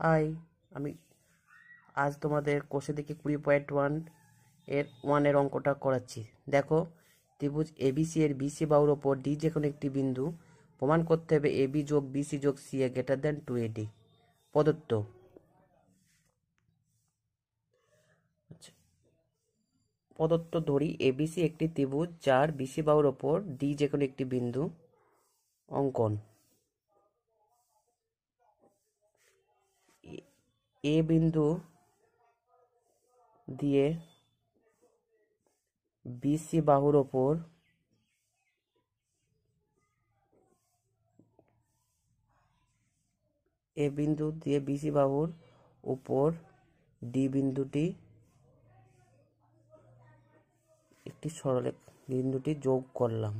High, আমি আজ তোমাদের কোষে দিকে 20.1 এর 1 অঙ্কটা করাচ্ছি। দেখো, ত্রিভুজ এবিসি এর বিসি বাহুর ওপর ডি যে কোনো একটি বিন্দু প্রমাণ করতে হবে এবি যোগ বিসি যোগ সি এ গ্রেটার দেন 2AD প্রদত্ত। প্রদত্ত ধরি এবিসি একটি ত্রিভুজ যার বিসি বাহুর ওপর ডি যে কোনো একটি বিন্দু অঙ্কন। এ বিন্দু দিয়ে বিসি বাহুর ওপর এ বিন্দু দিয়ে বিসি বাহুর উপর ডি বিন্দুটি একটি সরলরেখা বিন্দুটি যোগ করলাম।